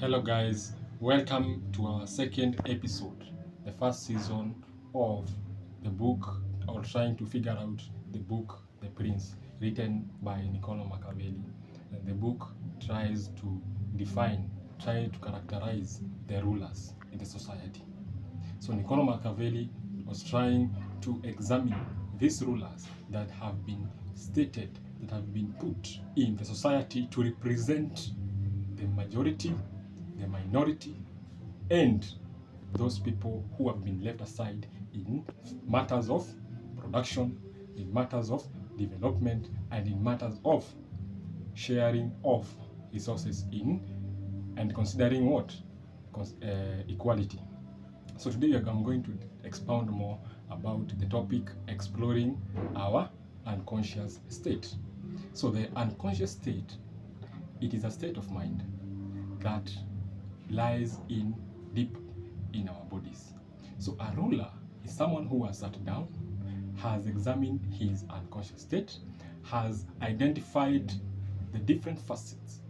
Hello guys, welcome to our second episode, the first season of the book, or trying to figure out the book The Prince, written by Niccolo Machiavelli. And the book tries to try to characterize the rulers in the society. So Niccolo Machiavelli was trying to examine these rulers that have been stated, that have been put in the society to represent the majority, the minority, and those people who have been left aside in matters of production, in matters of development, and in matters of sharing of resources in and considering what? Equality. So today I'm going to expound more about the topic exploring our unconscious state. So the unconscious state, it is a state of mind that lies in deep in our bodies. So a ruler is someone who has sat down, has examined his unconscious state, has identified the different facets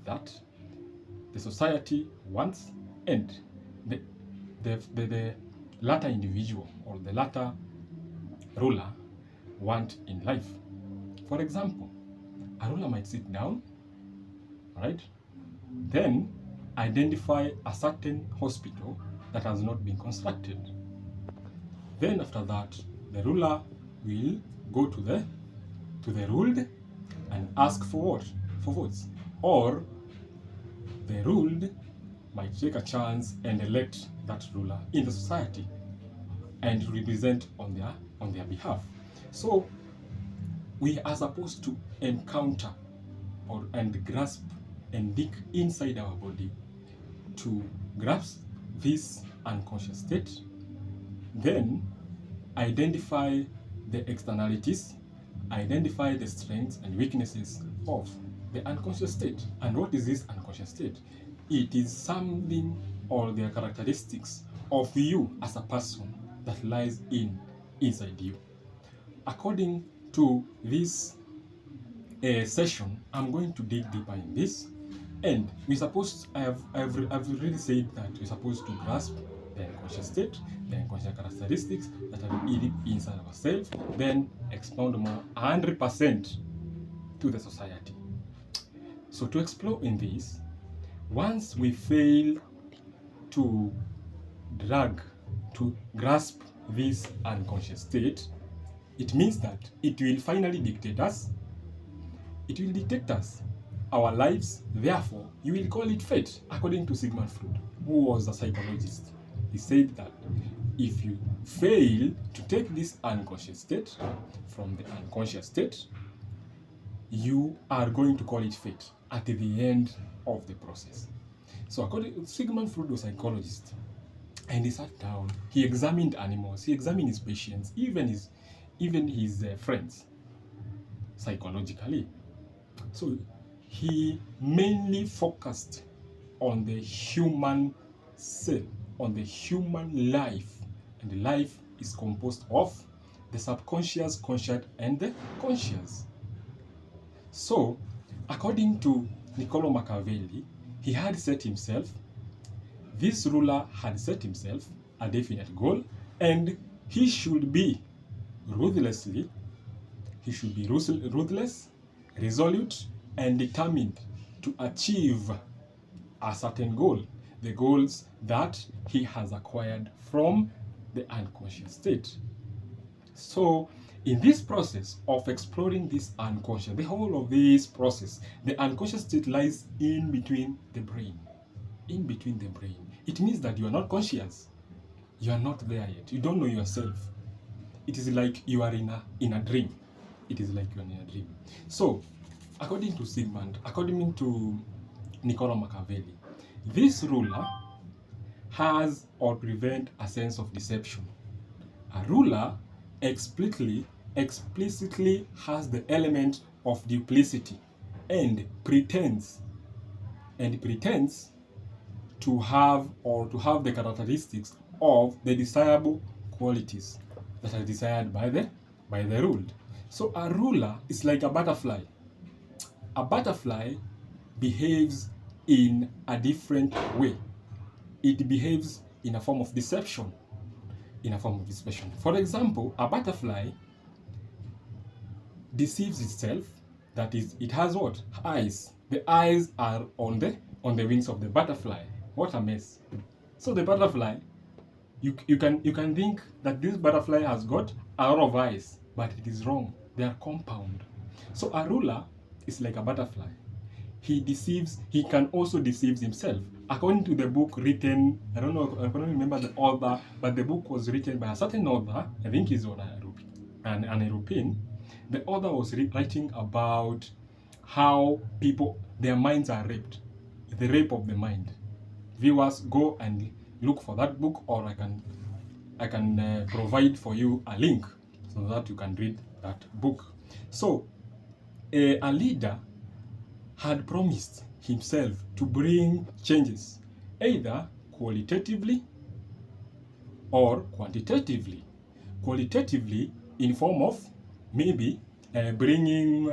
that the society wants, and the latter individual or the latter ruler want in life. For example, a ruler might sit down, right? Then identify a certain hospital that has not been constructed. Then after that, the ruler will go to the ruled and ask for what? For votes. Or the ruled might take a chance and elect that ruler in the society and represent on their behalf. So we are supposed to encounter and grasp and dig inside our body to grasp this unconscious state, then identify the externalities, identify the strengths and weaknesses of the unconscious state. And what is this unconscious state? It is something or the characteristics of you as a person that lies inside you. According to this session, I'm going to dig deeper in this. And I've really said that we're supposed to grasp the unconscious state, the unconscious characteristics that are deep inside ourselves, then expound more 100% to the society. So to explore in this, once we fail to grasp this unconscious state, it means that it will finally dictate us. It will dictate us our lives. Therefore, you will call it fate, according to Sigmund Freud, who was a psychologist. He said that if you fail to take this unconscious state from the unconscious state, you are going to call it fate at the end of the process. So according to Sigmund Freud, was a psychologist, and he sat down, he examined animals, he examined his patients, even his friends, psychologically. So he mainly focused on the human cell, on the human life. And the life is composed of the subconscious, conscious, and the conscious. So, according to Niccolo Machiavelli, he had set himself, this ruler had set himself a definite goal, and he should be ruthless, resolute, and determined to achieve a certain goal, the goals that he has acquired from the unconscious state. So in this process of exploring this unconscious, the whole of this process, the unconscious state lies in between the brain. In between the brain. It means that you are not conscious. You are not there yet. You don't know yourself. It is like you are in a dream. It is like you are in a dream. So according to Niccolo Machiavelli, this ruler has or prevent a sense of deception. A ruler explicitly has the element of duplicity and pretends to have the characteristics of the desirable qualities that are desired by the ruled. So a ruler is like a butterfly. A butterfly behaves in a different way. It behaves in a form of deception. For example, a butterfly deceives itself. That is, it has what? Eyes. The eyes are on the wings of the butterfly. What a mess. So the butterfly, you can think that this butterfly has got a lot of eyes, but it is wrong. They are compound. So a ruler is like a butterfly. He can also deceive himself. According to the book written, I don't remember the author, but the book was written by a certain author. I think he's an European. The author was writing about how their minds are raped, the rape of the mind. Viewers, go and look for that book, or I can provide for you a link so that you can read that book. So a leader had promised himself to bring changes, either qualitatively or quantitatively. Qualitatively, in form of maybe bringing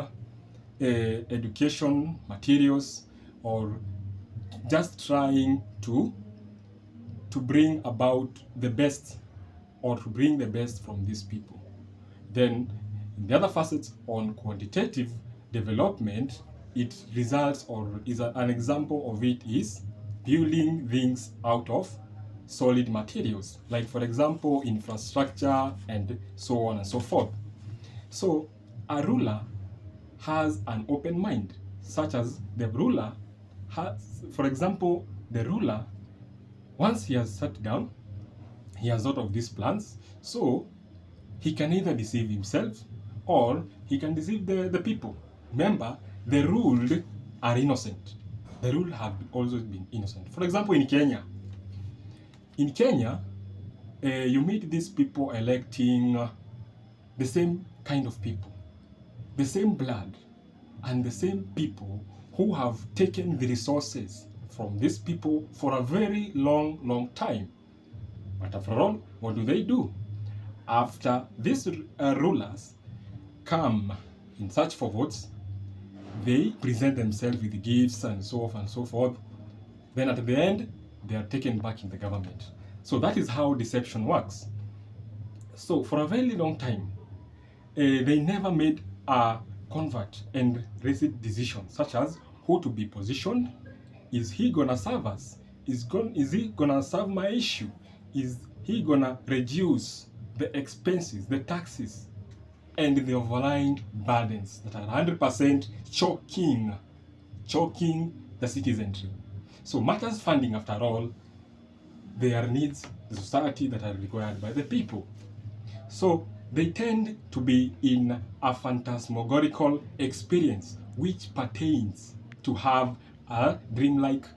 education materials, or just trying to bring about the best, or to bring the best from these people. Then in the other facets, on quantitative development, it results, or is an example of it, is building things out of solid materials, like for example infrastructure and so on and so forth. So a ruler has an open mind, such as the ruler has, for example, the ruler, once he has sat down, he has thought of these plans, so he can either deceive himself or he can deceive the people. Remember, the ruled are innocent. The ruled have always been innocent. For example, in Kenya, you meet these people electing the same kind of people, the same blood, and the same people who have taken the resources from these people for a very long time. But after all, what do? After these rulers come in search for votes, they present themselves with gifts and so on and so forth. Then at the end, they are taken back in the government. So that is how deception works. So for a very long time, they never made a convert and recent decision, such as who to be positioned. Is he gonna serve us? Is he gonna serve my issue? Is he gonna reduce the expenses, the taxes, and the overlying burdens that are 100% choking the citizenry? So matters funding, after all, they are needs the society that are required by the people. So they tend to be in a phantasmagorical experience which pertains to have a dreamlike